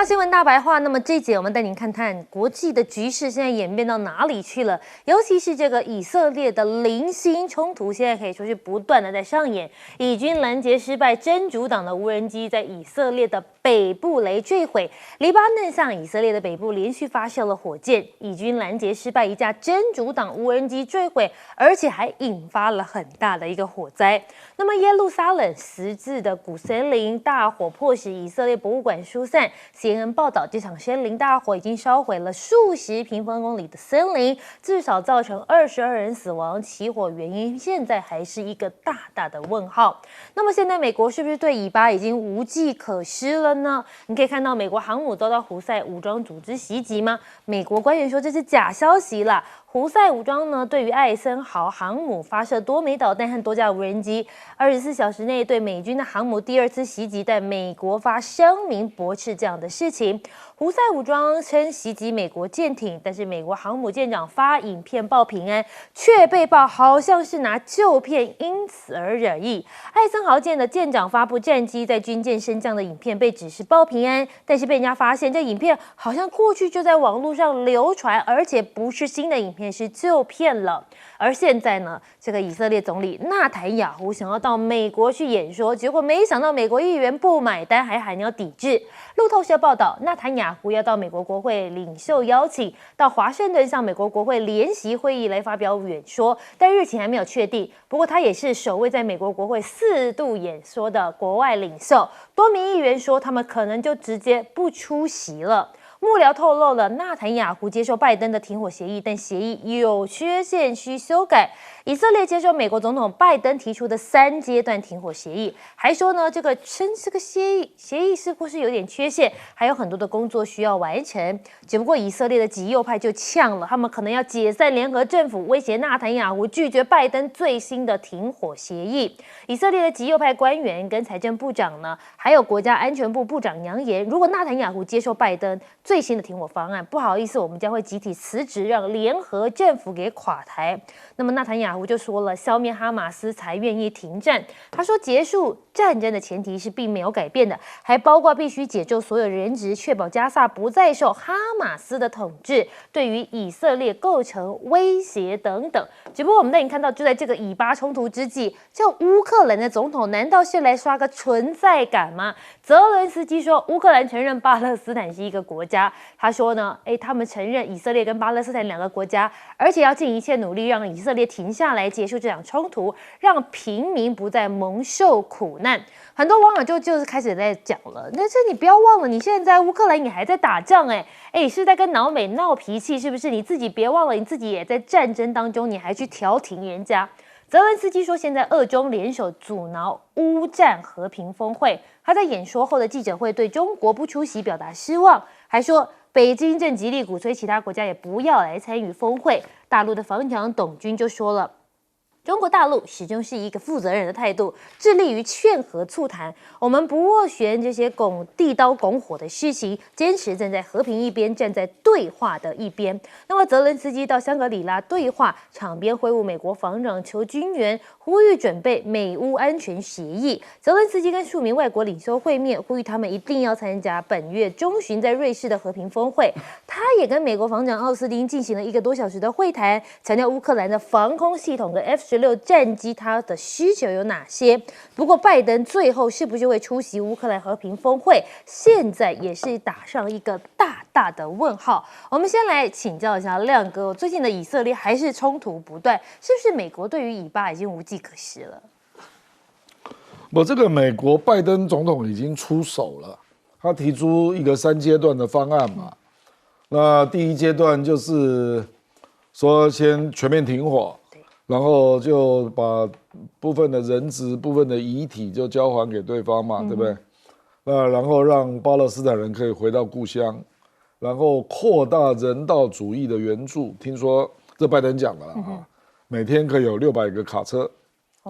到新闻大白话，那么这一节我们带您看看国际的局势现在演变到哪里去了，尤其是这个以色列的零星冲突，现在可以说是不断的在上演。以军拦截失败，真主党的无人机在以色列的北部雷坠毁，黎巴嫩向以色列的北部连续发射了火箭，以军拦截失败，一架真主党无人机坠毁，而且还引发了很大的一个火灾。那么耶路撒冷十字的古森林大火迫使以色列博物馆疏散。CNN 报道，这场森林大火已经烧毁了数十平方公里的森林，至少造成22人死亡。起火原因现在还是一个大大的问号。那么现在美国是不是对以巴已经无计可施了呢？你可以看到美国航母遭到胡塞武装组织袭击吗？美国官员说这是假消息啦。胡塞武装呢，对于艾森豪航母发射多枚导弹和多架无人机，24小时内对美军的航母第二次袭击，但美国发声明驳斥这样的事情。胡塞武装称袭击美国舰艇，但是美国航母舰长发影片报平安，却被曝好像是拿旧片，因此而惹意。艾森豪舰的舰长发布战机在军舰升降的影片，被指是报平安，但是被人家发现这影片好像过去就在网络上流传，而且不是新的影片，是旧片了。而现在呢，这个以色列总理纳坦雅胡想要到美国去演说，结果没想到美国议员不买单，还喊要抵制。路透社报道，纳坦雅胡要到美国国会领袖邀请到华盛顿向美国国会联席会议来发表演说，但日期还没有确定。不过他也是首位在美国国会4度演说的国外领袖。多名议员说，他们可能就直接不出席了。幕僚透露了纳坦雅胡接受拜登的停火协议，但协议有缺陷需修改。以色列接受美国总统拜登提出的3阶段停火协议，还说呢，这个协议似乎是有点缺陷，还有很多的工作需要完成。只不过以色列的极右派就呛了，他们可能要解散联合政府，威胁纳坦雅胡拒绝拜登最新的停火协议。以色列的极右派官员跟财政部长呢，还有国家安全部部长扬言，如果纳坦雅胡接受拜登最新的停火方案，不好意思，我们将会集体辞职，让联合政府给垮台。那么纳坦雅胡就说了，消灭哈马斯才愿意停战。他说，结束战争的前提是并没有改变的，还包括必须解救所有人质，确保加萨不再受哈马斯的统治，对于以色列构成威胁等等。只不过我们带你看到，就在这个以巴冲突之际，这乌克兰的总统难道是来刷个存在感吗？泽伦斯基说，乌克兰承认巴勒斯坦是一个国家。他说呢，他们承认以色列跟巴勒斯坦2个国家，而且要尽一切努力让以色列停下来，结束这场冲突，让平民不再蒙受苦难。很多网友就是开始在讲了，但是你不要忘了，你现在在乌克兰，你还在打仗，是在跟老美闹脾气，是不是？你自己别忘了，你自己也在战争当中，你还去调停人家。泽伦斯基说，现在俄中联手阻挠乌战和平峰会。他在演说后的记者会对中国不出席表达失望，还说北京正极力鼓吹其他国家也不要来参与峰会。大陆的防长董军就说了，中国大陆始终是一个负责任的态度，致力于劝和促谈。我们不斡旋这些地刀拱火的事情，坚持站在和平一边，站在对话的一边。那么泽伦斯基到香格里拉对话，场边挥舞美国防长求军援，呼吁准备美乌安全协议。泽伦斯基跟数名外国领袖会面，呼吁他们一定要参加本月中旬在瑞士的和平峰会。他也跟美国防长奥斯汀进行了1个多小时的会谈，强调乌克兰的防空系统跟 F-16战机它的需求有哪些。不过拜登最后是不是会出席乌克兰和平峰会，现在也是打上一个大大的问号。我们先来请教一下亮哥，最近的以色列还是冲突不断，是不是美国对于以巴已经无计可施了？这个美国拜登总统已经出手了，他提出一个3阶段的方案嘛。那第1阶段就是说先全面停火，然后就把部分的人质、部分的遗体就交还给对方嘛，对不对？然后让巴勒斯坦人可以回到故乡，然后扩大人道主义的援助。听说这拜登讲的啦，每天可以有600个卡车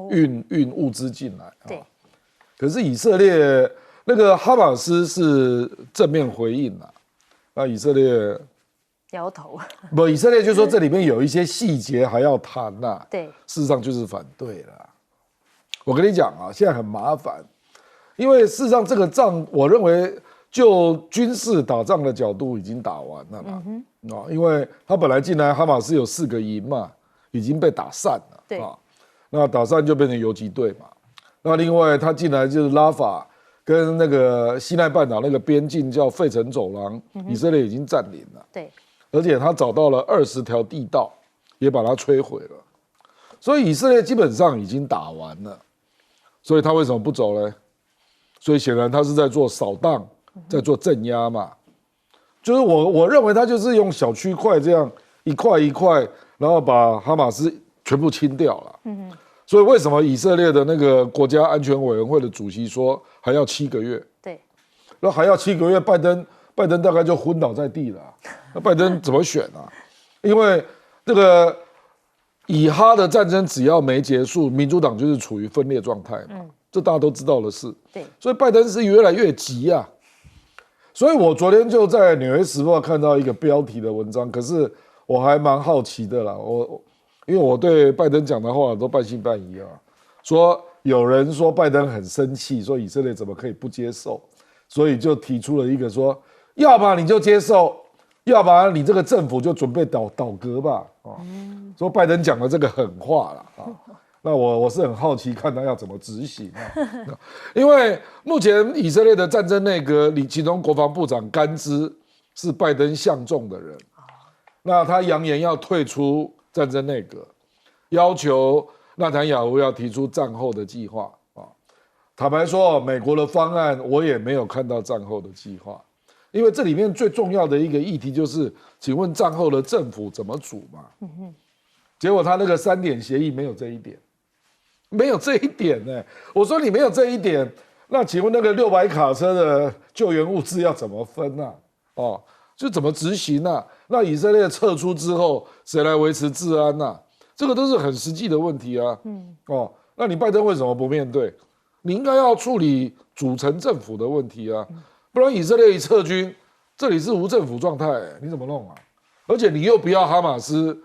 运物资进来。对。可是以色列那个哈马斯是正面回应啦，那以色列摇头。以色列就说这里面有一些细节还要谈呐。对，事实上就是反对了。我跟你讲啊，现在很麻烦，因为事实上这个仗，我认为就军事打仗的角度已经打完了嘛，因为他本来进来哈马斯有4个营嘛，已经被打散了，对那打散就变成游击队嘛。那另外他进来就是拉法跟那个西奈半岛那个边境叫费城走廊，以色列已经占领了，对，而且他找到了20条地道，也把它摧毁了。所以以色列基本上已经打完了，所以他为什么不走呢？所以显然他是在做扫荡，在做镇压嘛。就是我认为他就是用小区块这样一块一块，然后把哈马斯全部清掉了。所以为什么以色列的那个国家安全委员会的主席说还要7个月？对，那还要7个月，拜登大概就昏倒在地了。那拜登怎么选啊？因为这个以哈的战争只要没结束，民主党就是处于分裂状态嘛，这大家都知道的事。对，所以拜登是越来越急啊。所以我昨天就在《纽约时报》看到一个标题的文章，可是我还蛮好奇的啦。因为我对拜登讲的话都半信半疑啊。说有人说拜登很生气，说以色列怎么可以不接受，所以就提出了一个说，要么你就接受，要不然你这个政府就准备倒戈吧。说拜登讲了这个狠话了啊。那我是很好奇看他要怎么执行因为目前以色列的战争内阁里，其中国防部长甘兹是拜登相中的人，那他扬言要退出战争内阁，要求纳坦雅胡要提出战后的计划啊。坦白说，美国的方案我也没有看到战后的计划，因为这里面最重要的一个议题就是，请问战后的政府怎么组嘛？结果他那个3点协议没有这一点。没有这一点呢，我说你没有这一点，那请问那个600卡车的救援物资要怎么分啊？就怎么执行啊？那以色列撤出之后，谁来维持治安啊？这个都是很实际的问题啊。那你拜登为什么不面对？你应该要处理组成政府的问题啊，不然以色列一撤军，这里是无政府状态，你怎么弄啊？而且你又不要哈马斯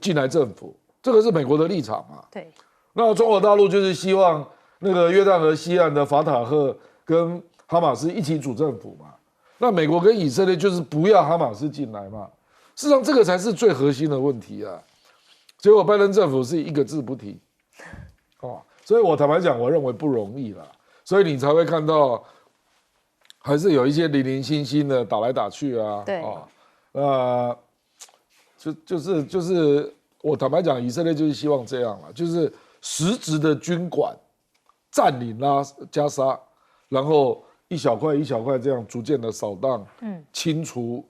进来政府，这个是美国的立场嘛？对。那中国大陆就是希望那个约旦河西岸的法塔赫跟哈马斯一起组政府嘛。那美国跟以色列就是不要哈马斯进来嘛。事实上，这个才是最核心的问题啊。结果拜登政府是一个字不提，所以我坦白讲，我认为不容易啦。所以你才会看到，还是有一些零零星星的打来打去啊。对。就是我坦白讲，以色列就是希望这样啦，就是实质的军管占领加沙，然后一小块一小块这样逐渐的扫荡，清除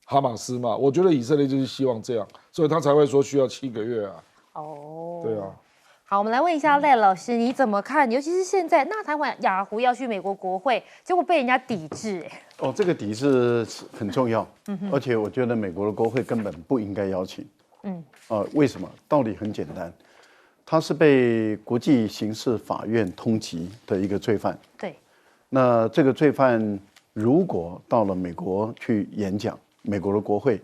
哈马斯嘛。我觉得以色列就是希望这样，所以他才会说需要7个月啊。对啊。好，我们来问一下赖老师，你怎么看？尤其是现在纳坦雅胡要去美国国会，结果被人家抵制，这个抵制很重要，而且我觉得美国的国会根本不应该邀请。为什么？道理很简单。他是被国际刑事法院通缉的一个罪犯。对。那这个罪犯如果到了美国去演讲，美国的国会，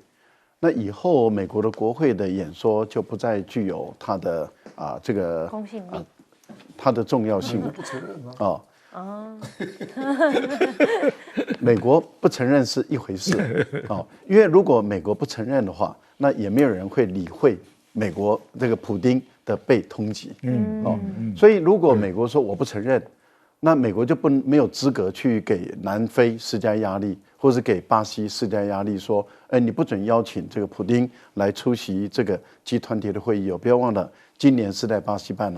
那以后美国的国会的演说就不再具有他的这个公信力，它的重要性。不承认美国不承认是一回事因为如果美国不承认的话，那也没有人会理会美国这个普丁的被通缉。所以如果美国说我不承认，那美国就没有资格去给南非施加压力，或是给巴西施加压力，说，你不准邀请这个普丁来出席这个集团体的会议不要忘了，今年是在巴西办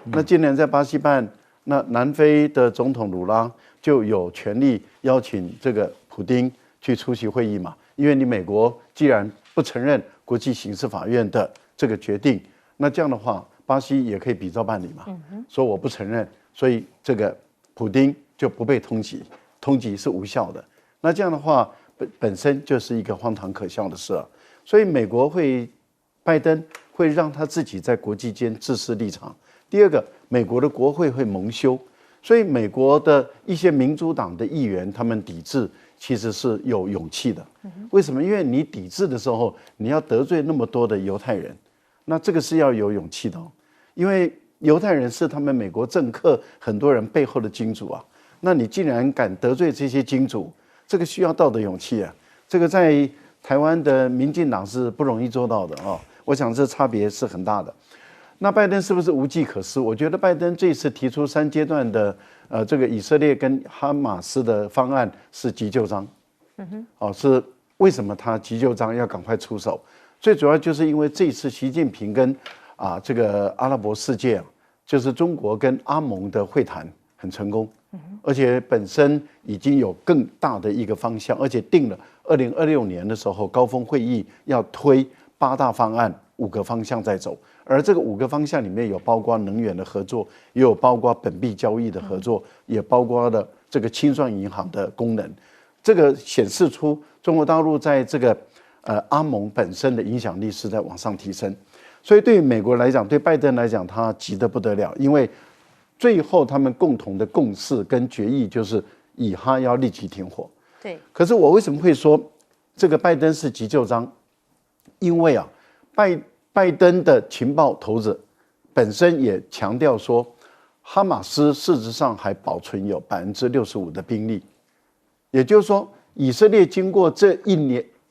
那今年在巴西办，那南非的总统鲁拉就有权利邀请这个普丁去出席会议嘛？因为你美国既然不承认国际刑事法院的这个决定，那这样的话，巴西也可以比照办理嘛。说我不承认，所以这个普丁就不被通缉，通缉是无效的。那这样的话，本身就是一个荒唐可笑的事啊。所以美国拜登会让他自己在国际间自私立场。第二个，美国的国会会蒙羞，所以美国的一些民主党的议员他们抵制其实是有勇气的。为什么？因为你抵制的时候，你要得罪那么多的犹太人，那这个是要有勇气的因为犹太人是他们美国政客很多人背后的金主啊。那你竟然敢得罪这些金主，这个需要道德勇气啊！这个在台湾的民进党是不容易做到的啊、我想这差别是很大的。那拜登是不是无计可施？我觉得拜登这次提出3阶段的这个以色列跟哈马斯的方案是急救章。是为什么他急救章要赶快出手？最主要就是因为这次习近平跟这个阿拉伯世界就是中国跟阿盟的会谈很成功，而且本身已经有更大的一个方向，而且定了2026年的时候高峰会议要推8大方案，5个方向在走。而这个5个方向里面有包括能源的合作，也有包括本币交易的合作，也包括了这个清算银行的功能。这个显示出中国大陆在这个阿盟本身的影响力是在往上提升。所以对于美国来讲，对拜登来讲，他急得不得了，因为最后他们共同的共识跟决议就是以哈要立即停火。对。可是我为什么会说这个拜登是急救章？因为拜登的情报头子本身也强调说，哈马斯事实上还保存有65%的兵力，也就是说，以色列经过这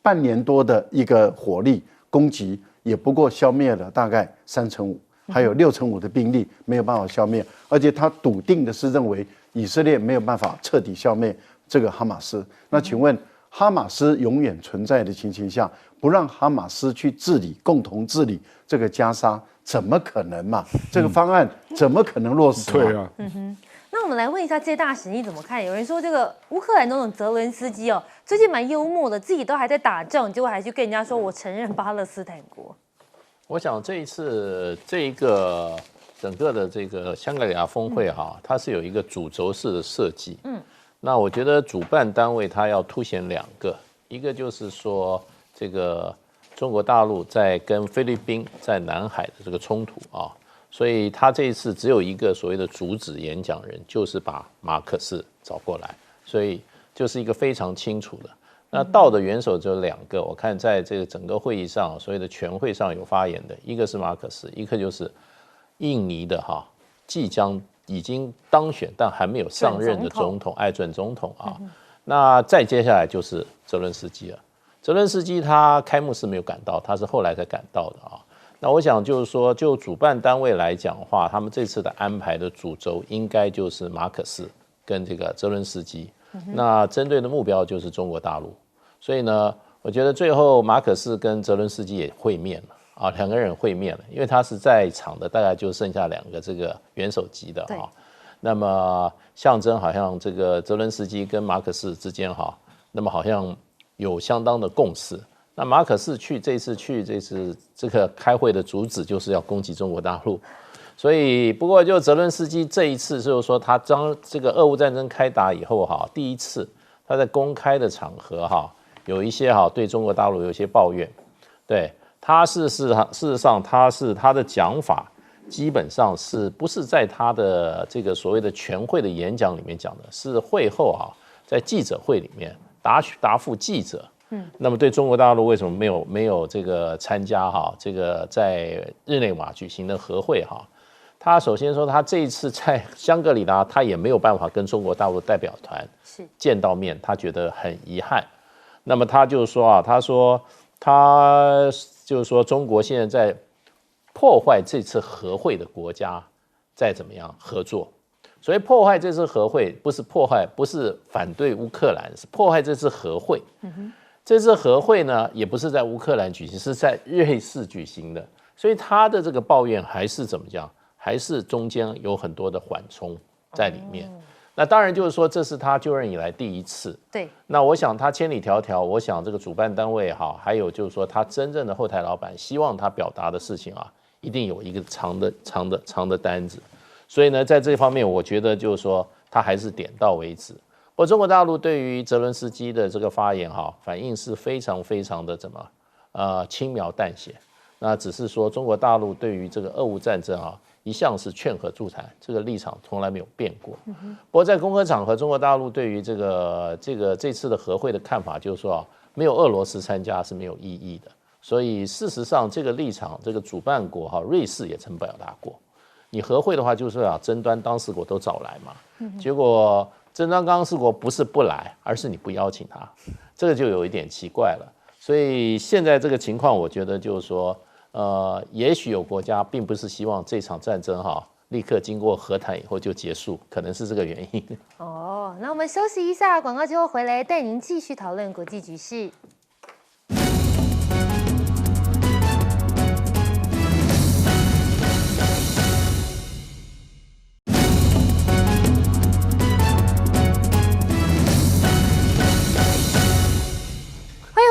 半年多的一个火力攻击，也不过消灭了大概5%，还有5%的兵力没有办法消灭，而且他笃定的是认为以色列没有办法彻底消灭这个哈马斯。那请问，哈马斯永远存在的情形下，不让哈马斯去治理、共同治理这个加沙，怎么可能嘛？这个方案怎么可能落实嘛？对啊，那我们来问一下介大使，你怎么看？有人说这个乌克兰总统泽伦斯基最近蛮幽默的，自己都还在打仗，结果还去跟人家说我承认巴勒斯坦国。我想这一次这一个整个的这个香格里拉峰会它是有一个主轴式的设计。那我觉得主办单位它要凸显2个，一个就是说这个中国大陆在跟菲律宾在南海的这个冲突所以他这一次只有一个所谓的主旨演讲人，就是把马可仕找过来，所以就是一个非常清楚的。那到的元首只有2个，我看在这个整个会议上，所谓的全会上有发言的，一个是马可仕，一个就是印尼的即将已经当选但还没有上任的总统艾准总统那再接下来就是泽伦斯基了。泽伦斯基他开幕式没有赶到，他是后来才赶到的那我想就是说，就主办单位来讲的话，他们这次的安排的主轴应该就是马可仕跟这个泽伦斯基。那针对的目标就是中国大陆，所以呢，我觉得最后马可仕跟泽伦斯基也会面了2个人会面了，因为他是在场的，大概就剩下2个这个元首级的那么象征好像这个泽伦斯基跟马可仕之间那么好像有相当的共识。那马可仕这次这个开会的主旨就是要攻击中国大陆。所以，不过就泽伦斯基这一次就是说，他当这个俄乌战争开打以后第一次他在公开的场合有一些对中国大陆有一些抱怨。对他事实上他的讲法基本上是不是在他的这个所谓的全会的演讲里面讲的，是会后在记者会里面答复记者。那么对中国大陆为什么没有这个参加这个在日内瓦举行的和会他首先说，他这一次在香格里拉，他也没有办法跟中国大陆代表团见到面，他觉得很遗憾。那么他就说他就是说，中国现在在破坏这次和会的国家在怎么样合作。所以破坏这次和会不是反对乌克兰，是破坏这次和会。这次和会呢，也不是在乌克兰举行，是在瑞士举行的。所以他的这个抱怨还是怎么讲？还是中间有很多的缓冲在里面。那当然就是说，这是他就任以来第一次。对。那我想他千里迢迢，我想这个主办单位还有就是说他真正的后台老板，希望他表达的事情一定有一个长的单子。所以呢，在这方面，我觉得就是说他还是点到为止。不过中国大陆对于泽伦斯基的这个发言反应是非常非常的轻描淡写。那只是说中国大陆对于这个俄乌战争一向是劝和促谈，这个立场从来没有变过。不过在公开场合，中国大陆对于这次的和会的看法就是说没有俄罗斯参加是没有意义的。所以事实上这个立场，这个主办国瑞士也曾表达过，你和会的话就是要争端当事国都找来嘛。结果正当刚事国不是不来，而是你不邀请他，这个就有一点奇怪了。所以现在这个情况，我觉得就是说，也许有国家并不是希望这场战争立刻经过和谈以后就结束，可能是这个原因。哦，那我们休息一下，广告之后回来带您继续讨论国际局势。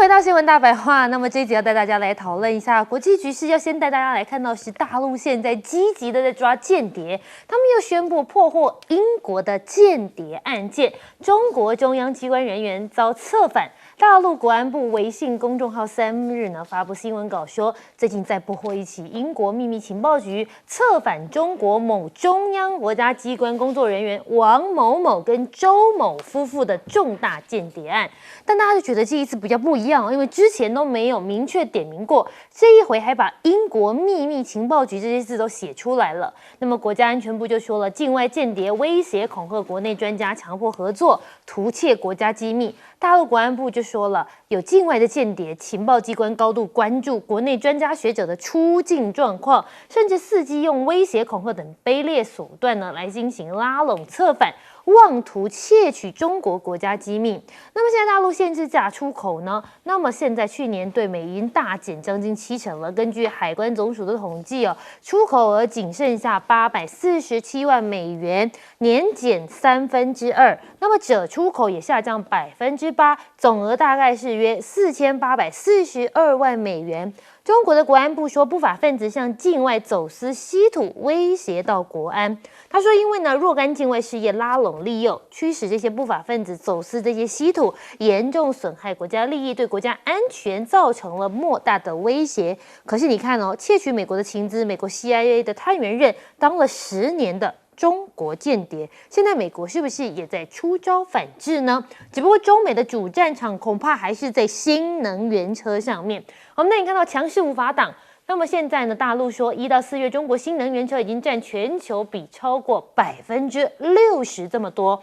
回到新闻大白话，那么这一集要带大家来讨论一下国际局势。要先带大家来看到是大陆现在积极的在抓间谍，他们又宣布破获英国的间谍案件，中国中央机关人员遭策反。大陆国安部微信公众号3日发布新闻稿说，最近在破获一起英国秘密情报局策反中国某中央国家机关工作人员王某某跟周某夫妇的重大间谍案。但大家就觉得这一次比较不一样，因为之前都没有明确点名过，这一回还把英国秘密情报局这些字都写出来了。那么国家安全部就说了，境外间谍威胁恐吓国内专家，强迫合作，图窃国家机密。大陆国安部就说了，有境外的间谍，情报机关高度关注国内专家学者的出境状况，甚至伺机用威胁、恐吓等卑劣手段来进行拉拢策反，妄图窃取中国国家机密。那么现在大陆限制假出口呢？那么现在去年对美银大减将近70%了。根据海关总署的统计出口额仅剩下847万美元，年减2/3。那么者出口也下降8%，总额大概是约4842万美元。中国的国安部说，不法分子向境外走私稀土，威胁到国安。他说，因为若干境外事业拉拢利诱，驱使这些不法分子走私这些稀土，严重损害国家利益，对国家安全造成了莫大的威胁。可是你看窃取美国的情资，美国 CIA 的探员任当了10年的中国间谍，现在美国是不是也在出招反制呢？只不过中美的主战场恐怕还是在新能源车上面。我们那你看到强势无法挡。那么现在大陆说1到4月，中国新能源车已经占全球比超过60%这么多。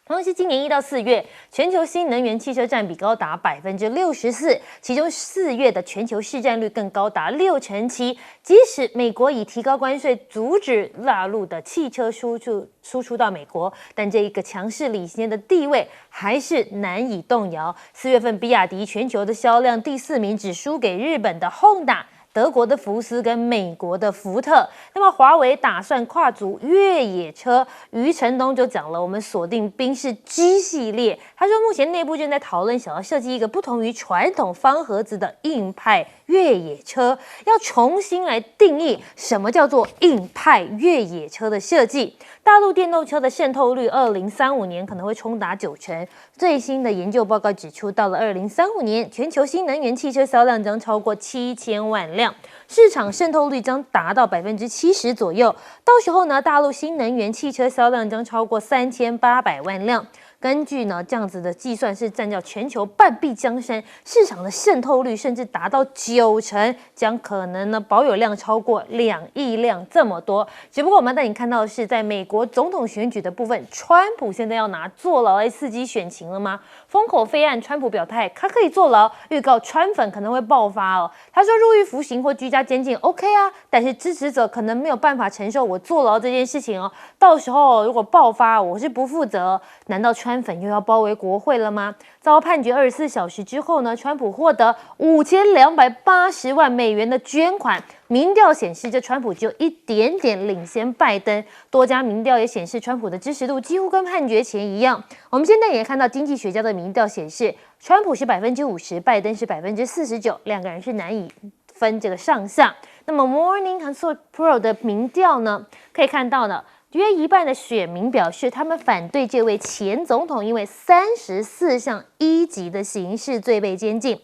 同时，今年1到4月，全球新能源汽车占比高达64%，其中4月的全球市占率更高达67%。即使美国已提高关税，阻止大陆的汽车输出到美国，但这一个强势领先的地位还是难以动摇。4月份，比亚迪全球的销量第4名，只输给日本的 Honda。德国的福斯跟美国的福特。那么华为打算跨足越野车，余承东就讲了，我们锁定宾士 G 系列。他说目前内部正在讨论，想要设计一个不同于传统方盒子的硬派越野车，要重新来定义什么叫做硬派越野车的设计。大陆电动车的渗透率2035年可能会冲达90%。最新的研究报告指出，到了2035年，全球新能源汽车销量将超过7000万辆，市场渗透率将达到70%左右。到时候大陆新能源汽车销量将超过3800万辆。根据这样子的计算，是占掉全球半壁江山，市场的渗透率甚至达到90%，将可能保有量超过2亿辆这么多。只不过我们带你看到的是，在美国总统选举的部分，川普现在要拿坐牢来刺激选情了吗？封口费案，川普表态他可以坐牢，预告川粉可能会爆发哦。他说入狱服刑或居家监禁 OK 啊，但是支持者可能没有办法承受我坐牢这件事情哦。到时候如果爆发，我是不负责。难道川粉又要包围国会了吗？遭判决24小时之后川普获得5280万美元的捐款。民调显示，这川普只有一点点领先拜登。多家民调也显示，川普的支持度几乎跟判决前一样。我们现在也看到经济学家的民调显示，川普是50%，拜登是49%，两个人是难以分这个上下。那么 Morning Consult Pro 的民调呢，可以看到呢，约一半的选民表示，他们反对这位前总统因为34项1级的刑事罪被监禁。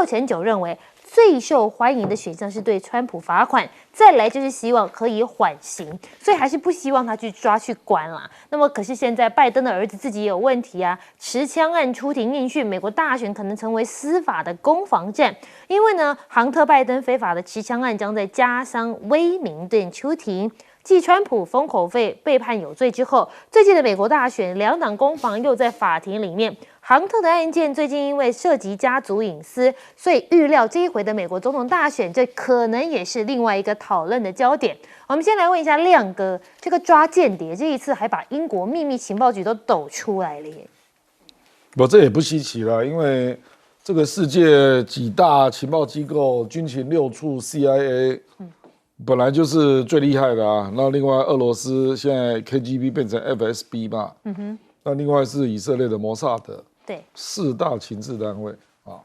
69%认为最受欢迎的选项是对川普罚款，再来就是希望可以缓刑，所以还是不希望他去抓去关啦。那么可是现在拜登的儿子自己也有问题啊，持枪案出庭应讯，美国大选可能成为司法的攻防战，因为呢，杭特拜登非法的持枪案将在家乡威明顿出庭。继川普封口费被判有罪之后，最近的美国大选，两党攻防又在法庭里面。杭特的案件最近因为涉及家族隐私，所以预料这一回的美国总统大选，这可能也是另外一个讨论的焦点。我们先来问一下亮哥，这个抓间谍这一次还把英国秘密情报局都抖出来了耶。这也不稀奇了，因为这个世界几大情报机构，军情六处 CIA，本来就是最厉害的啊。那另外俄罗斯现在 KGB 变成 FSB 嘛，那另外是以色列的摩萨德。对，4大情治单位啊，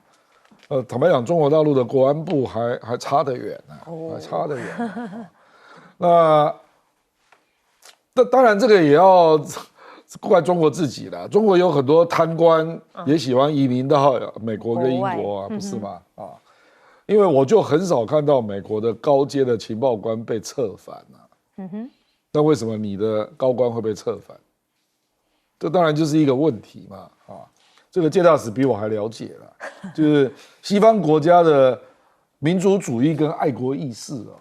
坦白讲，中国大陆的国安部还差得远呢，还差得远。那当然这个也要怪中国自己啦。中国有很多贪官也喜欢移民到美国跟英国啊，不是吗？啊，因为我就很少看到美国的高阶的情报官被策反啊。那为什么你的高官会被策反？这当然就是一个问题嘛，啊。这个介大使比我还了解了，就是西方国家的民族主义跟爱国意识啊，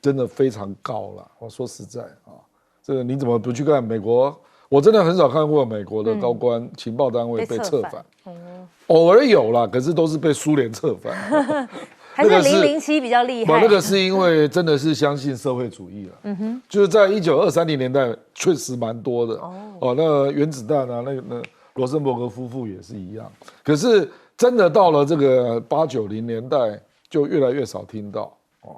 真的非常高了。我说实在啊，这个你怎么不去看美国？我真的很少看过美国的高官情报单位被策反，偶尔有啦，可是都是被苏联策反。还是007比较厉害。那个是因为真的是相信社会主义了，就是在1920、30年代确实蛮多的。那原子弹啊，那罗森伯格夫妇也是一样，可是真的到了这个80、90年代，就越来越少听到哦。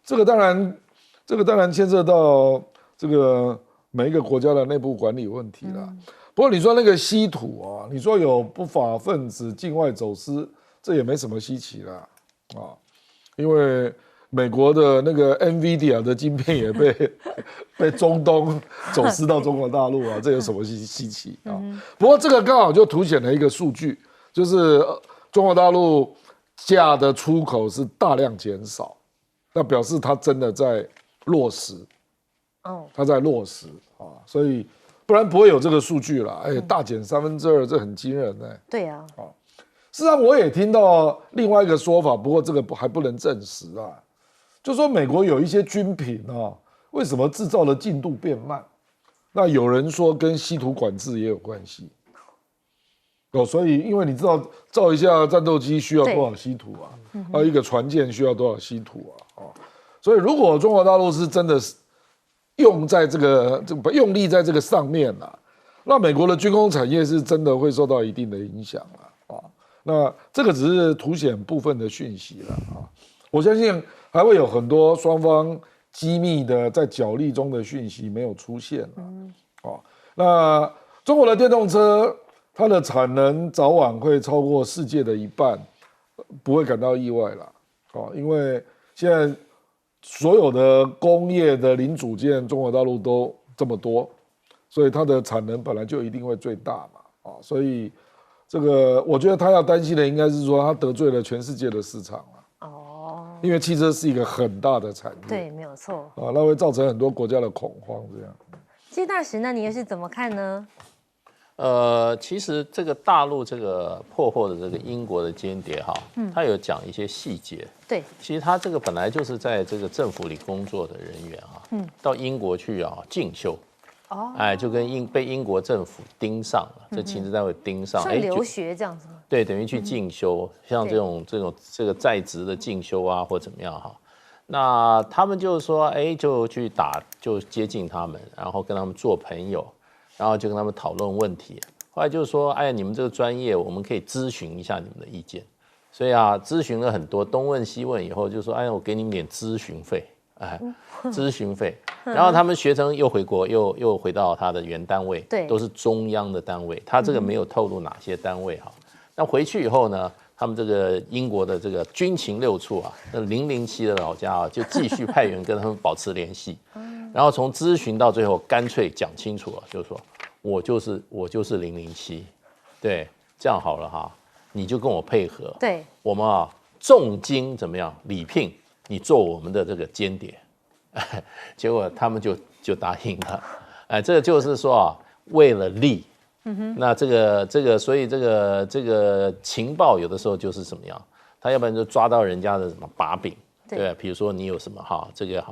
这个当然牵涉到这个每一个国家的内部管理问题啦。不过你说那个稀土啊，你说有不法分子境外走私，这也没什么稀奇啦啊，因为美国的那个 NVIDIA 的晶片也被中东走私到中国大陆啊，这有什么稀奇啊？不过这个刚好就凸显了一个数据，就是中国大陆价的出口是大量减少，那表示它真的在落实，它在落实啊，所以不然不会有这个数据啦。大减2/3，这很惊人哎。对啊。事实上我也听到另外一个说法，不过这个还不能证实啊。就说美国有一些军品啊，为什么制造的进度变慢？那有人说跟稀土管制也有关系。所以因为你知道造一架战斗机需要多少稀土啊？一个船舰需要多少稀土啊？所以如果中国大陆是真的用力在这个上面啊，那美国的军工产业是真的会受到一定的影响啊。那这个只是凸显部分的讯息了啊。我相信还会有很多双方机密的在角力中的讯息没有出现那中国的电动车，它的产能早晚会超过世界的一半，不会感到意外啦。因为现在所有的工业的零组件，中国大陆都这么多，所以它的产能本来就一定会最大嘛。所以这个我觉得他要担心的应该是说他得罪了全世界的市场了。因为汽车是一个很大的产业，对，没有错那会造成很多国家的恐慌。这样，谢大使，那你又是怎么看呢？其实这个大陆这个破获的这个英国的间谍哈，他有讲一些细节。对，其实他这个本来就是在这个政府里工作的人员到英国去进修。就跟被英国政府盯上了，这情治单位盯上，算留学这样子吗？对，等于去进修，像这个在职的进修啊，或怎么样哈。那他们就是说，就接近他们，然后跟他们做朋友，然后就跟他们讨论问题。后来就是说，你们这个专业，我们可以咨询一下你们的意见。所以咨询了很多，东问西问以后，就说，我给你们点咨询费。咨询费，然后他们学成又回国，又回到他的原单位，对，都是中央的单位。他这个没有透露哪些单位哈。那回去以后呢，他们这个英国的这个军情六处那007的老家就继续派员跟他们保持联系，然后从咨询到最后，干脆讲清楚了，就是说我就是007，对，这样好了哈，你就跟我配合，对，我们重金怎么样礼聘。你做我们的这个间谍，结果他们就答应了，这个就是说为了利，那这个，所以这个情报有的时候就是怎么样，他要不然就抓到人家的什么把柄，对，比如说你有什么这个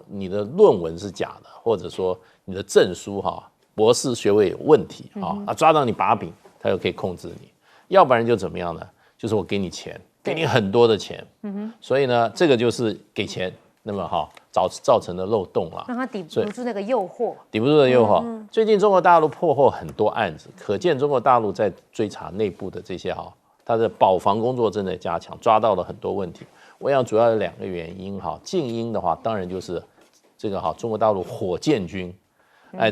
你的论文是假的，或者说你的证书博士学位有问题抓到你把柄，他就可以控制你。要不然就怎么样呢？就是我给你钱，给你很多的钱，所以呢，这个就是给钱，那么造成的漏洞了，让他抵不住那个诱惑，抵不住的诱惑。最近中国大陆破获很多案子，可见中国大陆在追查内部的这些它的保防工作正在加强，抓到了很多问题。我想主要有2个原因近因的话，当然就是这个中国大陆火箭军，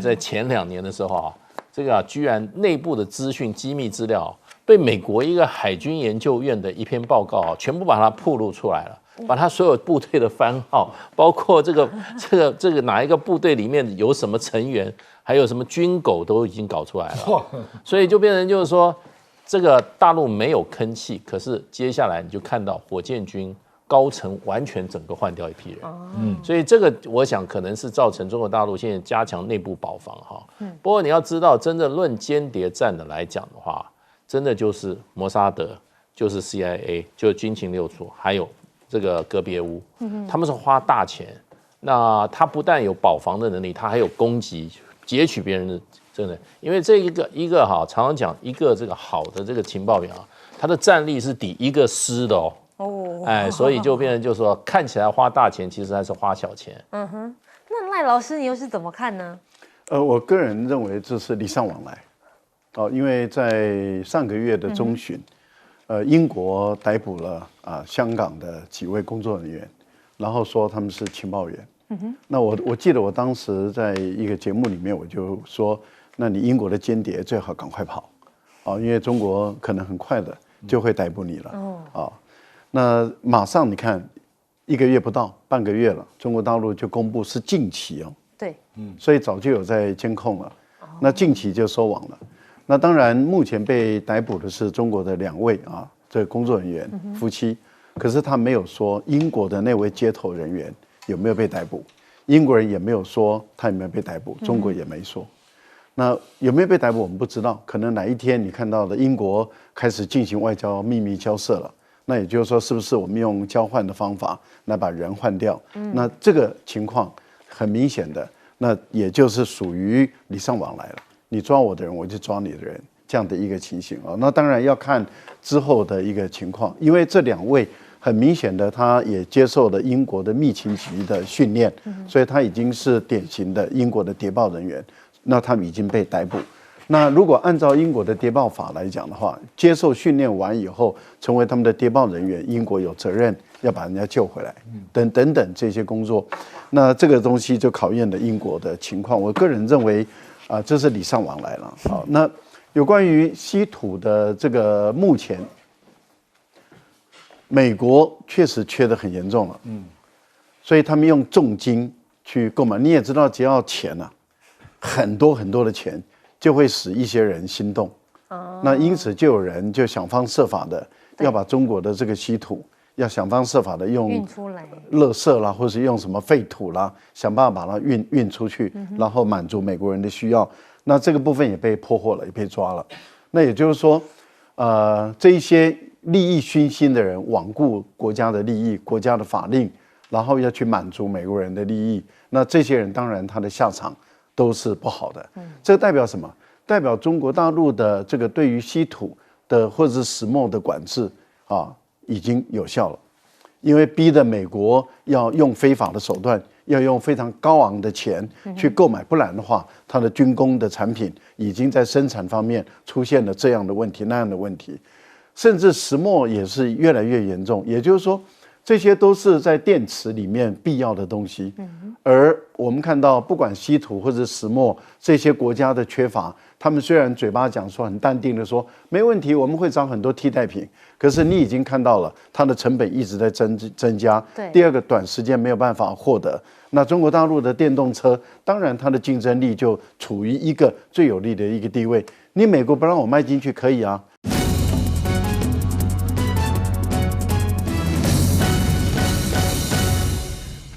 在前2年的时候这个居然内部的资讯机密资料被美国一个海军研究院的一篇报告全部把它暴露出来了，把他所有部队的番号，包括这个哪一个部队里面有什么成员，还有什么军狗都已经搞出来了，所以就变成就是说，这个大陆没有吭气，可是接下来你就看到火箭军高层完全整个换掉一批人，所以这个我想可能是造成中国大陆现在加强内部保防不过你要知道，真正论间谍战的来讲的话，真的就是摩萨德，就是 CIA， 就是军情六处，还有这个格别乌，他们是花大钱。那他不但有保防的能力，他还有攻击、截取别人的，真的，因为这一个常常讲一个这个好的这个情报员他的战力是抵一个师的所以就变成就是说，看起来花大钱，其实还是花小钱。那赖老师你又是怎么看呢？我个人认为这是礼尚往来。因为在上个月的中旬，英国逮捕了香港的几位工作人员，然后说他们是情报员。那我记得我当时在一个节目里面我就说，那你英国的间谍最好赶快跑，因为中国可能很快的就会逮捕你了。那马上你看1个月不到，半个月了，中国大陆就公布是近期对，所以早就有在监控了，那近期就收网了。那当然，目前被逮捕的是中国的2位这个工作人员夫妻，可是他没有说英国的那位接头人员有没有被逮捕，英国人也没有说他有没有被逮捕，中国也没说。那有没有被逮捕我们不知道，可能哪一天你看到的英国开始进行外交秘密交涉了，那也就是说，是不是我们用交换的方法来把人换掉？那这个情况很明显的，那也就是属于礼尚往来了。你抓我的人，我就抓你的人，这样的一个情形那当然要看之后的一个情况，因为这2位很明显的，他也接受了英国的密情局的训练，所以他已经是典型的英国的谍报人员。那他们已经被逮捕。那如果按照英国的谍报法来讲的话，接受训练完以后成为他们的谍报人员，英国有责任要把人家救回来，等等这些工作。那这个东西就考验了英国的情况。我个人认为这是礼尚往来了。好，那有关于稀土的这个，目前美国确实缺得很严重了，所以他们用重金去购买。你也知道，只要钱很多很多的钱，就会使一些人心动。那因此就有人就想方设法的要把中国的这个稀土，要想方设法的用运出来，垃圾啦，或是用什么废土啦，想办法把它运出去，然后满足美国人的需要。那这个部分也被破获了，也被抓了。那也就是说，这一些利益熏心的人，罔顾国家的利益、国家的法令，然后要去满足美国人的利益，那这些人当然他的下场都是不好的。这个代表什么？代表中国大陆的这个对于稀土的或者是石墨的管制已经有效了，因为逼得美国要用非法的手段，要用非常高昂的钱去购买，不然的话，它的军工的产品已经在生产方面出现了这样的问题、那样的问题，甚至石墨也是越来越严重。也就是说，这些都是在电池里面必要的东西。而我们看到，不管稀土或者石墨，这些国家的缺乏，他们虽然嘴巴讲说很淡定的说没问题，我们会找很多替代品，可是你已经看到了它的成本一直在增加。第二个，短时间没有办法获得。那中国大陆的电动车，当然它的竞争力就处于一个最有利的一个地位。你美国不让我卖进去可以啊。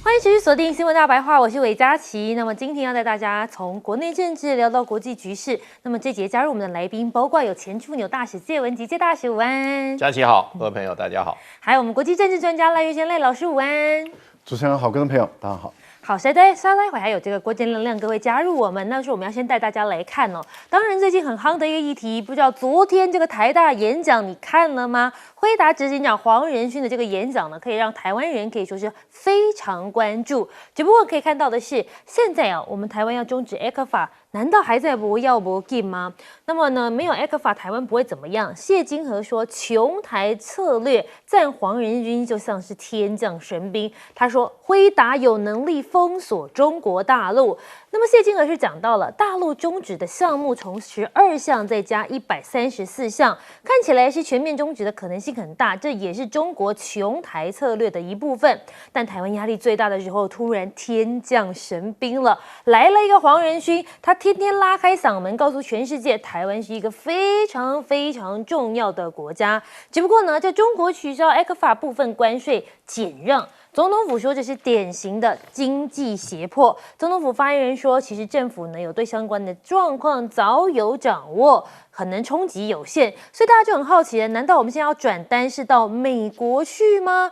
欢迎持续锁定新闻大白话，我是韦佳琪。那么今天要带大家从国内政治聊到国际局势。那么这节加入我们的来宾，包括有前驻纽大使谢文吉谢大使，午安。佳琪好，各位朋友大家好。还有我们国际政治专家赖岳仙赖老师，午安。主持人好，观众朋友大家好。好，待会还有这个郭建亮各位加入我们，那是我们要先带大家来看哦。当然，最近很夯的一个议题，不知道昨天这个台大演讲你看了吗？辉达执行长黄仁勋的这个演讲呢，可以让台湾人可以说是非常关注。只不过可以看到的是，现在啊，我们台湾要终止 ECFA， 难道还在不要不进吗？那么呢，没有 ECFA， 台湾不会怎么样。谢金河说，穷台策略赞黄仁勋就像是天降神兵。他说，辉达有能力封锁中国大陆。那么谢金河是讲到了大陆终止的项目从12项再加134项，看起来是全面终止的可能性很大，这也是中国穷台策略的一部分。但台湾压力最大的时候，突然天降神兵了，来了一个黄仁勋，他天天拉开嗓门告诉全世界，台湾是一个非常非常重要的国家。只不过呢，在中国取消 ECFA 部分关税减让。总统府说这是典型的经济胁迫。总统府发言人说，其实政府呢有对相关的状况早有掌握，可能冲击有限，所以大家就很好奇了，难道我们现在要转单是到美国去吗？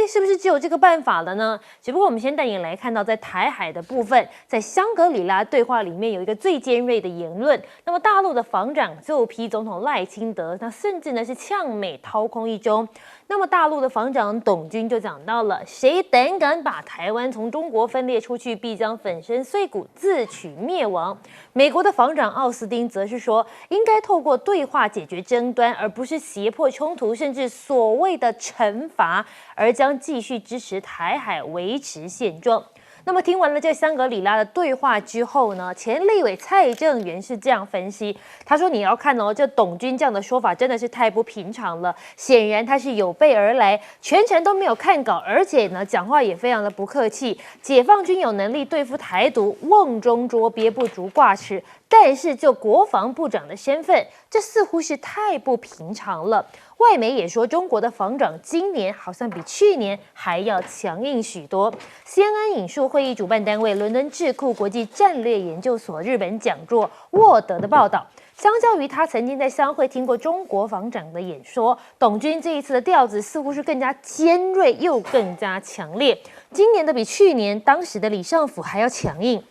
是不是只有这个办法了呢？只不过我们先带你来看到，在台海的部分，在香格里拉对话里面有一个最尖锐的言论。那么大陆的防长就批总统赖清德，那甚至呢是呛美掏空一中。那么大陆的防长董军就讲到了，谁胆敢把台湾从中国分裂出去，必将粉身碎骨，自取灭亡。美国的防长奥斯汀则是说，应该透过对话解决争端，而不是胁迫冲突，甚至所谓的惩罚，而将继续支持台海维持现状。那么听完了这香格里拉的对话之后呢，前立委蔡正元是这样分析，他说你要看哦，这董军这样的说法真的是太不平常了，显然他是有备而来，全程都没有看稿，而且呢讲话也非常的不客气。解放军有能力对付台独，瓮中捉鳖不足挂齿，但是就国防部长的身份，这似乎是太不平常了。外媒也说，中国的防长今年好像比去年还要强硬许多。CNN 引述会议主办单位伦敦智库国际战略研究所日本讲座沃德的报道，相较于他曾经在商会听过中国防长的演说，董军这一次的调子似乎是更加尖锐又更加强烈。今年的比去年当时的李尚福还要强硬。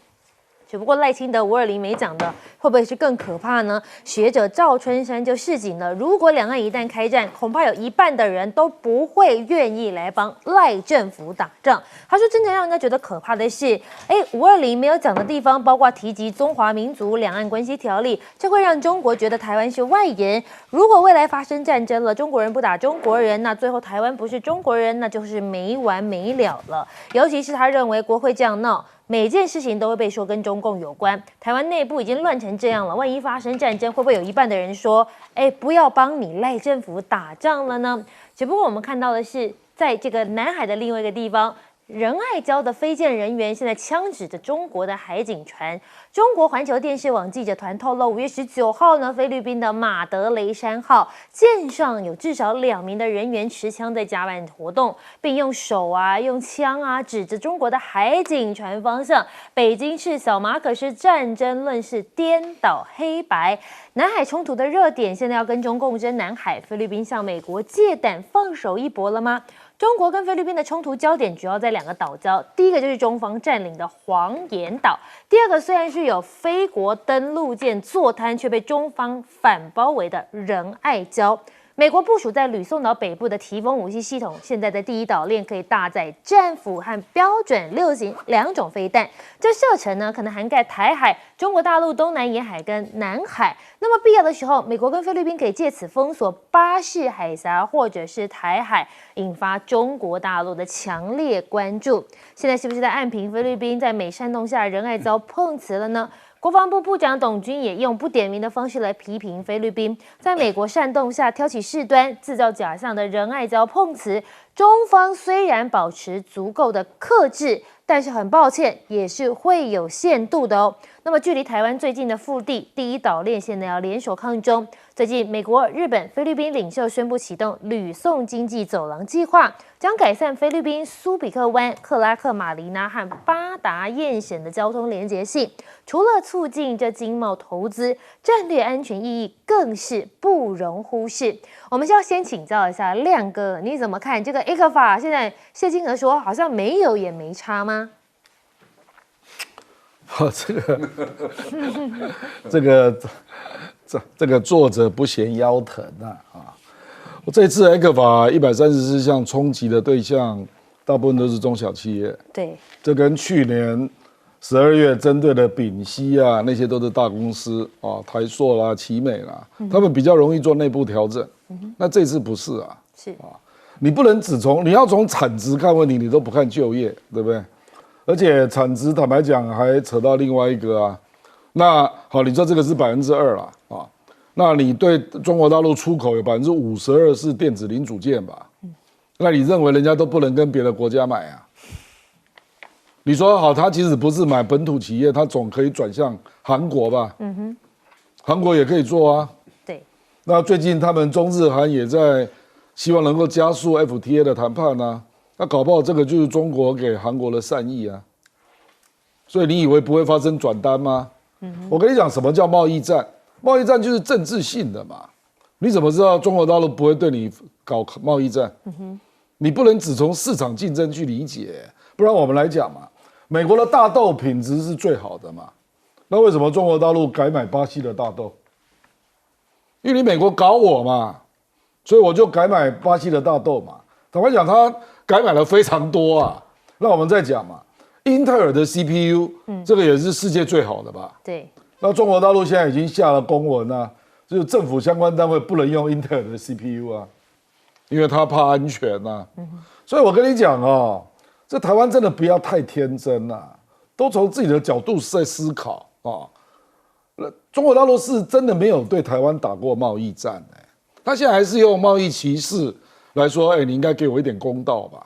只不过赖清德520没讲的，会不会是更可怕呢？学者赵春山就示警了，如果两岸一旦开战，恐怕有一半的人都不会愿意来帮赖政府打仗。他说，真正让人家觉得可怕的是，520没有讲的地方，包括提及中华民族两岸关系条例，这会让中国觉得台湾是外延。如果未来发生战争了，中国人不打中国人，那最后台湾不是中国人，那就是没完没了了。尤其是他认为国会这样闹，每件事情都会被说跟中共有关，台湾内部已经乱成这样了，万一发生战争，会不会有一半的人说，不要帮你赖政府打仗了呢？只不过我们看到的是，在这个南海的另外一个地方，仁爱礁的飞舰人员现在枪指着中国的海警船。中国环球电视网记者团透露，5月19号呢，菲律宾的马德雷山号舰上有至少2名的人员持枪在甲板活动，并用手用枪指着中国的海警船方向。北京市小马可是战争论是颠倒黑白，南海冲突的热点现在要跟中共争南海，菲律宾向美国借胆放手一搏了吗？中国跟菲律宾的冲突焦点主要在2个岛礁，第一个就是中方占领的黄岩岛，第二个虽然是有菲国登陆舰坐滩，却被中方反包围的仁爱礁。美国部署在吕宋岛北部的提丰武器系统，现在在第一岛链可以搭载战斧和标准6型2种飞弹。这射程呢，可能涵盖台海、中国大陆东南沿海跟南海。那么必要的时候，美国跟菲律宾可以借此封锁巴士海峡或者是台海，引发中国大陆的强烈关注。现在是不是在暗评菲律宾在美煽动下仁爱礁碰瓷了呢？国防部部长董军也用不点名的方式来批评菲律宾，在美国煽动下挑起事端，制造假象的仁爱礁碰瓷。中方虽然保持足够的克制，但是很抱歉，也是会有限度的哦。那么距离台湾最近的腹地第一岛链现在要联手抗中。最近，美国、日本、菲律宾领袖宣布启动吕宋经济走廊计划，将改善菲律宾苏比克湾、克拉克马尼拉和巴达燕省的交通连结性。除了促进这经贸投资，战略安全意义更是不容忽视。我们需要先请教一下亮哥，你怎么看这个 ECFA？ 现在谢金河说好像没有也没差吗？这个作者不嫌腰疼啊！我这次 ECFA 134项冲击的对象，大部分都是中小企业。对，这跟去年12月针对的丙烯啊，那些都是大公司啊，台塑啦、奇美啦，他们比较容易做内部调整。那这次不是啊，是啊，你不能你要从产值看问题，你都不看就业，对不对？而且产值坦白讲还扯到另外一个啊。那好，你说这个是2%啦，啊，那你对中国大陆出口有52%是电子零组件吧？那你认为人家都不能跟别的国家买啊？你说好，他其实不是买本土企业，他总可以转向韩国吧？韩国也可以做啊。对。那最近他们中日韩也在希望能够加速 FTA 的谈判啊。那搞不好这个就是中国给韩国的善意啊。所以你以为不会发生转单吗？我跟你讲，什么叫贸易战？贸易战就是政治性的嘛。你怎么知道中国大陆不会对你搞贸易战？你不能只从市场竞争去理解，不然我们来讲嘛，美国的大豆品质是最好的嘛，那为什么中国大陆改买巴西的大豆？因为你美国搞我嘛，所以我就改买巴西的大豆嘛。坦白讲，他改买了非常多啊。那我们再讲嘛，英特尔的 CPU，这个也是世界最好的吧？对。那中国大陆现在已经下了公文啊，就是政府相关单位不能用英特尔的 CPU 啊，因为他怕安全啊。所以我跟你讲哦，这台湾真的不要太天真啊，都从自己的角度在思考啊。中国大陆是真的没有对台湾打过贸易战他现在还是用贸易歧视来说，你应该给我一点公道吧？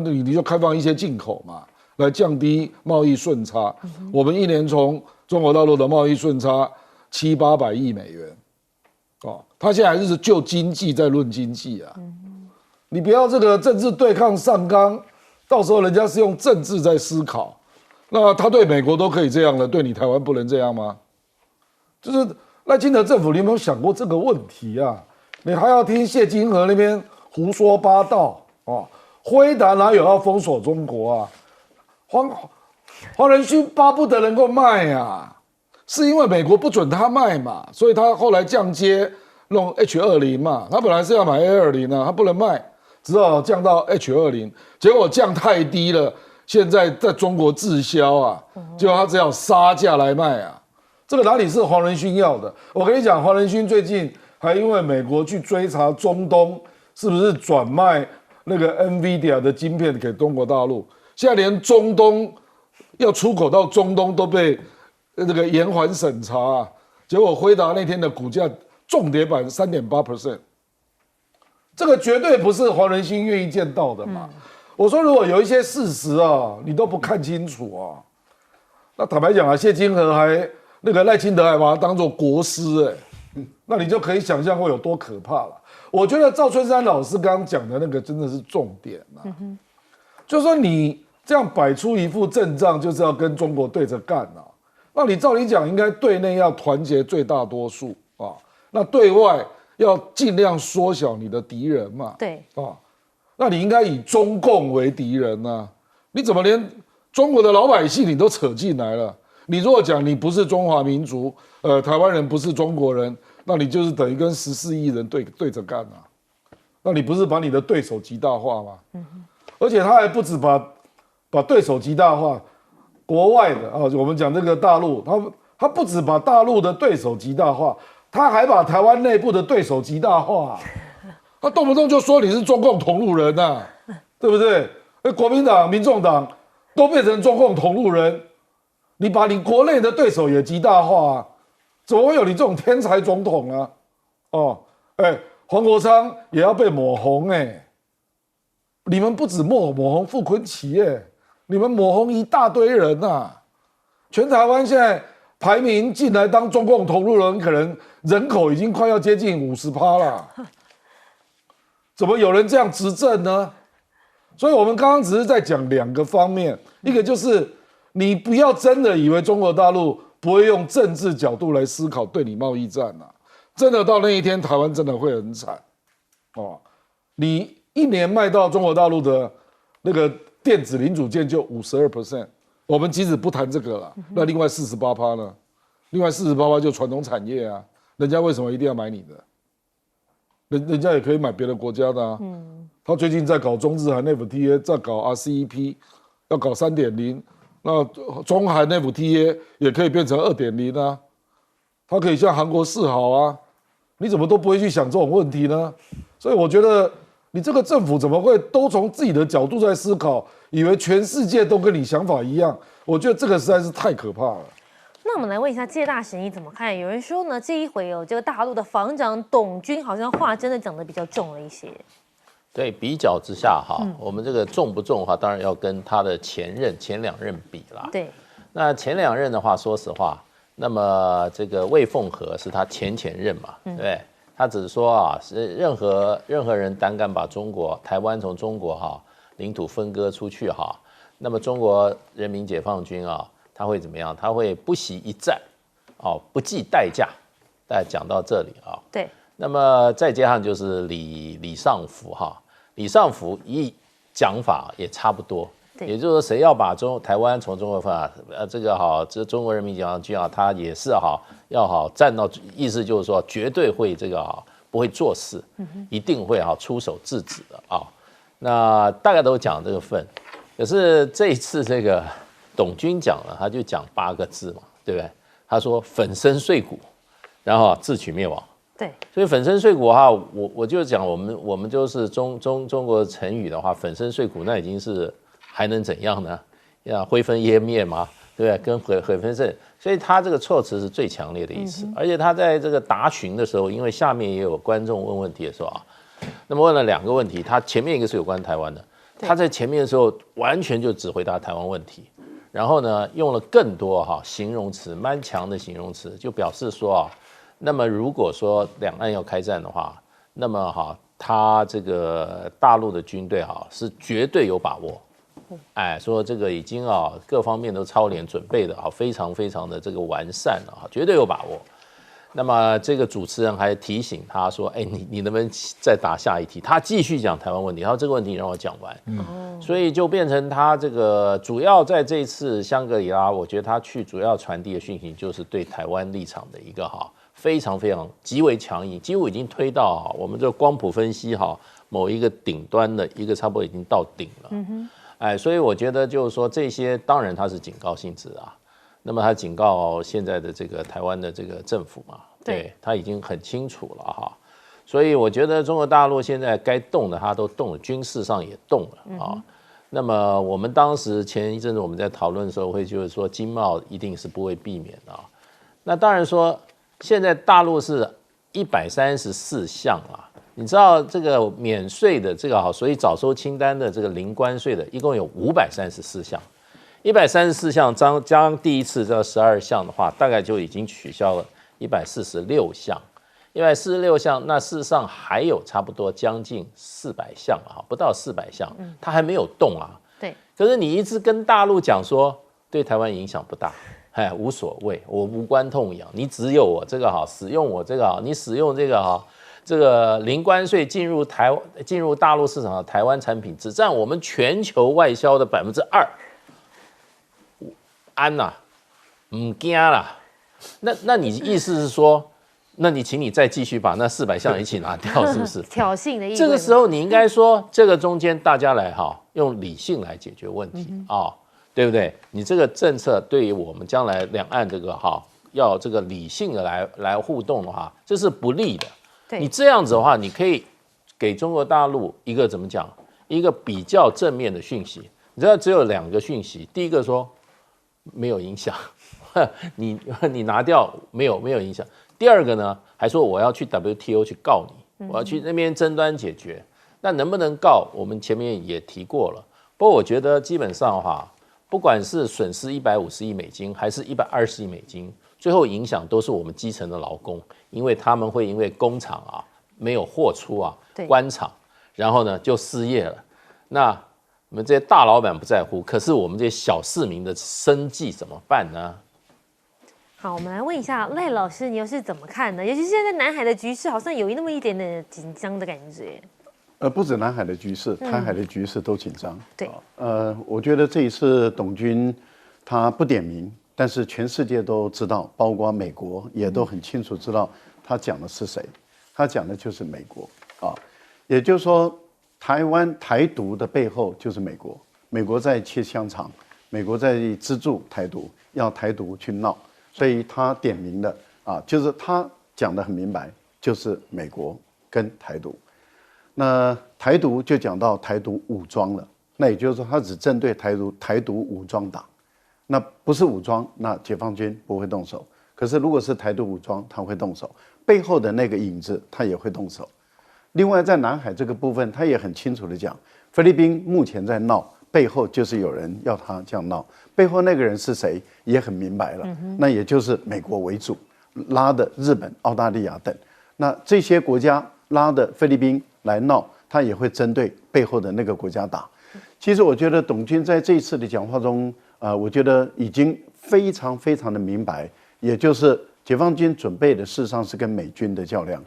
你就开放一些进口嘛，来降低贸易顺差。我们一年从中国大陆的贸易顺差700-800亿美元，他现在还是就经济在论经济啊。你不要这个政治对抗上纲，到时候人家是用政治在思考。那他对美国都可以这样了，对你台湾不能这样吗？就是赖清德政府，你有没有想过这个问题啊？你还要听谢金河那边胡说八道啊？辉达哪有要封锁中国啊？黄仁勋巴不得能够卖啊，是因为美国不准他卖嘛，所以他后来降阶弄 H20嘛，他本来是要买 A20啊，他不能卖，只好降到 H20，结果降太低了，现在在中国滞销啊，结果他只好杀价来卖啊，这个哪里是黄仁勋要的？我跟你讲，黄仁勋最近还因为美国去追查中东是不是转卖那个 NVIDIA 的晶片给中国大陆，现在连中东要出口到中东都被那个延缓审查啊，结果辉达那天的股价重跌3.8%，这个绝对不是黄仁勋愿意见到的嘛。我说如果有一些事实啊，你都不看清楚啊，那坦白讲啊，谢金河还那个赖清德还把他当作国师那你就可以想象会有多可怕了。我觉得赵春山老师刚刚讲的那个真的是重点就是说你这样摆出一副阵仗，就是要跟中国对着干那你照理讲应该对内要团结最大多数那对外要尽量缩小你的敌人嘛。对那你应该以中共为敌人你怎么连中国的老百姓你都扯进来了？你如果讲你不是中华民族，台湾人不是中国人，那你就是等于跟14亿人对着干那你不是把你的对手极大化吗？而且他还不止把对手极大化，国外的我们讲这个大陆，他不止把大陆的对手极大化，他还把台湾内部的对手极大化他动不动就说你是中共同路人对不对？国民党、民众党都变成中共同路人，你把你国内的对手也极大化怎么会有你这种天才总统黄国昌也要被抹红你们不止抹红傅昆萁你们抹红一大堆人全台湾现在排名进来当中共同路人，可能人口已经快要接近50%了。怎么有人这样执政呢？所以我们刚刚只是在讲2个方面，一个就是你不要真的以为中国大陆不会用政治角度来思考对你贸易战啊，真的到那一天，台湾真的会很惨哦。你一年卖到中国大陆的那个电子零组件就52%，我们即使不谈这个了，那另外48%呢？另外48%就传统产业啊，人家为什么一定要买你的？人家也可以买别的国家的啊。他最近在搞中日韩 FTA， 在搞 RCEP， 要搞3.0， 那中韩 FTA 也可以变成2.0啊。他可以向韩国示好啊，你怎么都不会去想这种问题呢？所以我觉得你这个政府怎么会都从自己的角度在思考，以为全世界都跟你想法一样？我觉得这个实在是太可怕了。那我们来问一下介大使你怎么看？有人说呢，这一回这个大陆的防长董军好像话真的讲得比较重了一些。对，比较之下哈，我们这个重不重的话，当然要跟他的前2任比啦。对，那前2任的话，说实话，那么这个魏凤和是他前任嘛，对不对？他只是说啊，是任何人胆敢把台湾从中国领土分割出去那么中国人民解放军他会怎么样？他会不惜一战，不计代价。大家讲到这里对。那么再加上就是李尚福李尚福讲法也差不多，也就是说谁要把台湾从中国分这中国人民解放军他也是要站到，意思就是说绝对会不会做事，一定会出手制止的那大概都讲这个份，可是这一次这个董军讲了，他就讲8个字嘛，对不对？他说粉身碎骨，然后自取灭亡。对，所以粉身碎骨我就讲我们就是中国成语的话，粉身碎骨那已经是还能怎样呢？灰飞烟灭吗？对不对？跟毁分胜，所以他这个措辞是最强烈的意思。而且他在这个答询的时候，因为下面也有观众问问题的时候那么问了2个问题，他前面一个是有关台湾的，他在前面的时候完全就只回答台湾问题，然后呢用了更多形容词，蛮强的形容词，就表示说那么如果说两岸要开战的话，那么他这个大陆的军队是绝对有把握，说这个已经各方面都操练准备的非常非常的这个完善了绝对有把握。那么这个主持人还提醒他说，你能不能再答下一题？他继续讲台湾问题，然后这个问题让我讲完，所以就变成他这个主要在这一次香格里拉，我觉得他去主要传递的讯息就是对台湾立场的一个非常非常极为强硬，几乎已经推到我们这光谱分析某一个顶端的一个差不多已经到顶了，所以我觉得就是说这些当然它是警告性质那么他警告现在的这个台湾的这个政府嘛，对他已经很清楚了所以我觉得中国大陆现在该动的他都动了，军事上也动了那么我们当时前一阵子我们在讨论的时候会就是说经贸一定是不会避免的那当然说现在大陆是134项你知道这个免税的这个所以早收清单的这个零关税的一共有534项，134项将第一次这12项的话，大概就已经取消了146项，146项，那事实上还有差不多将近400项不到400项，它还没有动对。可是你一直跟大陆讲说对台湾影响不大，无所谓，我无关痛痒，你只有我这个使用我这个你使用这个零关税进入大陆市场的台湾产品，只占我们全球外销的2%。安唔惊啦，那你意思是说，那你请你再继续把那400项一起拿掉，是不是？挑衅的意思。这个时候你应该说，这个中间大家来用理性来解决问题对不对？你这个政策对于我们将来两岸这个要这个理性的来互动的话，这是不利的。你这样子的话，你可以给中国大陆一个怎么讲？一个比较正面的讯息。你知道只有2个讯息，第一个说没有影响，你拿掉没有影响。第二个呢，还说我要去 WTO 去告你，我要去那边争端解决。那能不能告？我们前面也提过了。不过我觉得基本上不管是损失150亿美金还是120亿美金，最后影响都是我们基层的劳工，因为他们会因为工厂啊没有货出啊，关厂，然后呢就失业了。那我们这些大老板不在乎，可是我们这些小市民的生计怎么办呢？好，我们来问一下赖老师，你又是怎么看呢？尤其是现在南海的局势，好像有那么一点点紧张的感觉。不止南海的局势，台海的局势都紧张。对，我觉得这一次董军他不点名，但是全世界都知道，包括美国也都很清楚知道他讲的是谁，他讲的就是美国啊。也就是说，台独的背后就是美国，美国在切香肠，美国在资助台独，要台独去闹，所以他点名的啊，就是他讲的很明白，就是美国跟台独。那台独就讲到台独武装了，那也就是说，他只针对台独武装打，那不是武装，那解放军不会动手。可是如果是台独武装，他会动手，背后的那个影子他也会动手。另外，在南海这个部分，他也很清楚的讲，菲律宾目前在闹，背后就是有人要他这样闹，背后那个人是谁也很明白了，那也就是美国为主，拉的日本、澳大利亚等，那这些国家拉的菲律宾来闹，他也会针对背后的那个国家打。其实我觉得董军在这一次的讲话中，我觉得已经非常非常的明白，也就是解放军准备的事实上是跟美军的较量。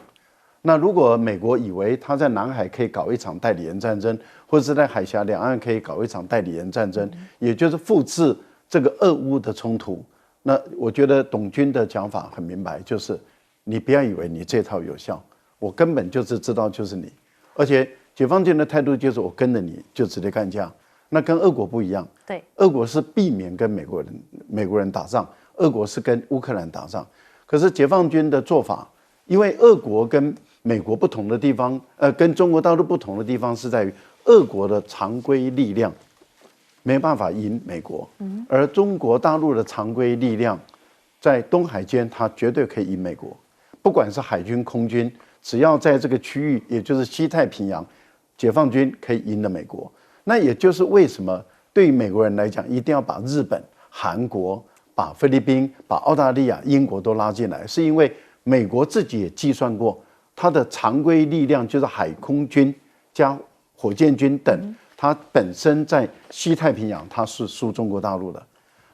那如果美国以为他在南海可以搞一场代理人战争，或者是在海峡两岸可以搞一场代理人战争，也就是复制这个俄乌的冲突，那我觉得董军的讲法很明白，就是你不要以为你这套有效，我根本就是知道就是你，而且解放军的态度就是我跟着你就直接干架，那跟俄国不一样，对，俄国是避免跟美国人打仗，俄国是跟乌克兰打仗，可是解放军的做法，因为俄国跟美国不同的地方，跟中国大陆不同的地方是在于，俄国的常规力量没办法赢美国，而中国大陆的常规力量在东海间，它绝对可以赢美国。不管是海军、空军，只要在这个区域，也就是西太平洋，解放军可以赢了美国。那也就是为什么对于美国人来讲，一定要把日本、韩国、把菲律宾、把澳大利亚、英国都拉进来，是因为美国自己也计算过。它的常规力量就是海空军加火箭军等，它本身在西太平洋它是输中国大陆的，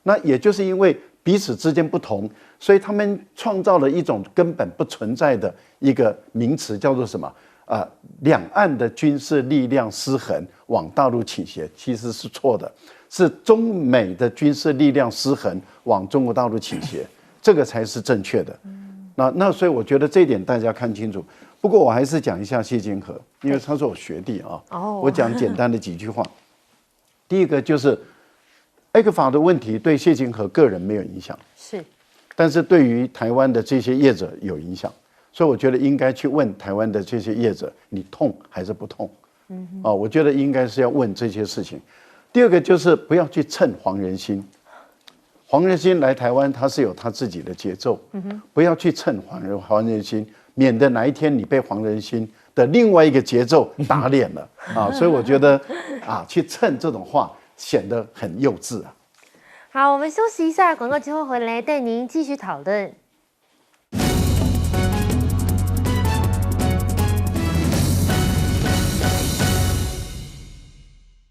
那也就是因为彼此之间不同，所以他们创造了一种根本不存在的一个名词，叫做什么？两岸的军事力量失衡往大陆倾斜，其实是错的，是中美的军事力量失衡往中国大陆倾斜，这个才是正确的。那所以我觉得这一点大家看清楚。不过我还是讲一下谢金河，因为他是我学弟啊。我讲简单的几句话。第一个就是，ECFA 的问题对谢金河个人没有影响，是，但是对于台湾的这些业者有影响，所以我觉得应该去问台湾的这些业者，你痛还是不痛？我觉得应该是要问这些事情。第二个就是不要去蹭黄仁勋。黄仁勋来台湾，他是有他自己的节奏，不要去蹭黄仁勋，免得哪一天你被黄仁勋的另外一个节奏打脸了啊！所以我觉得去蹭这种话显得很幼稚啊。好，我们休息一下，广告之后回来带您继续讨论。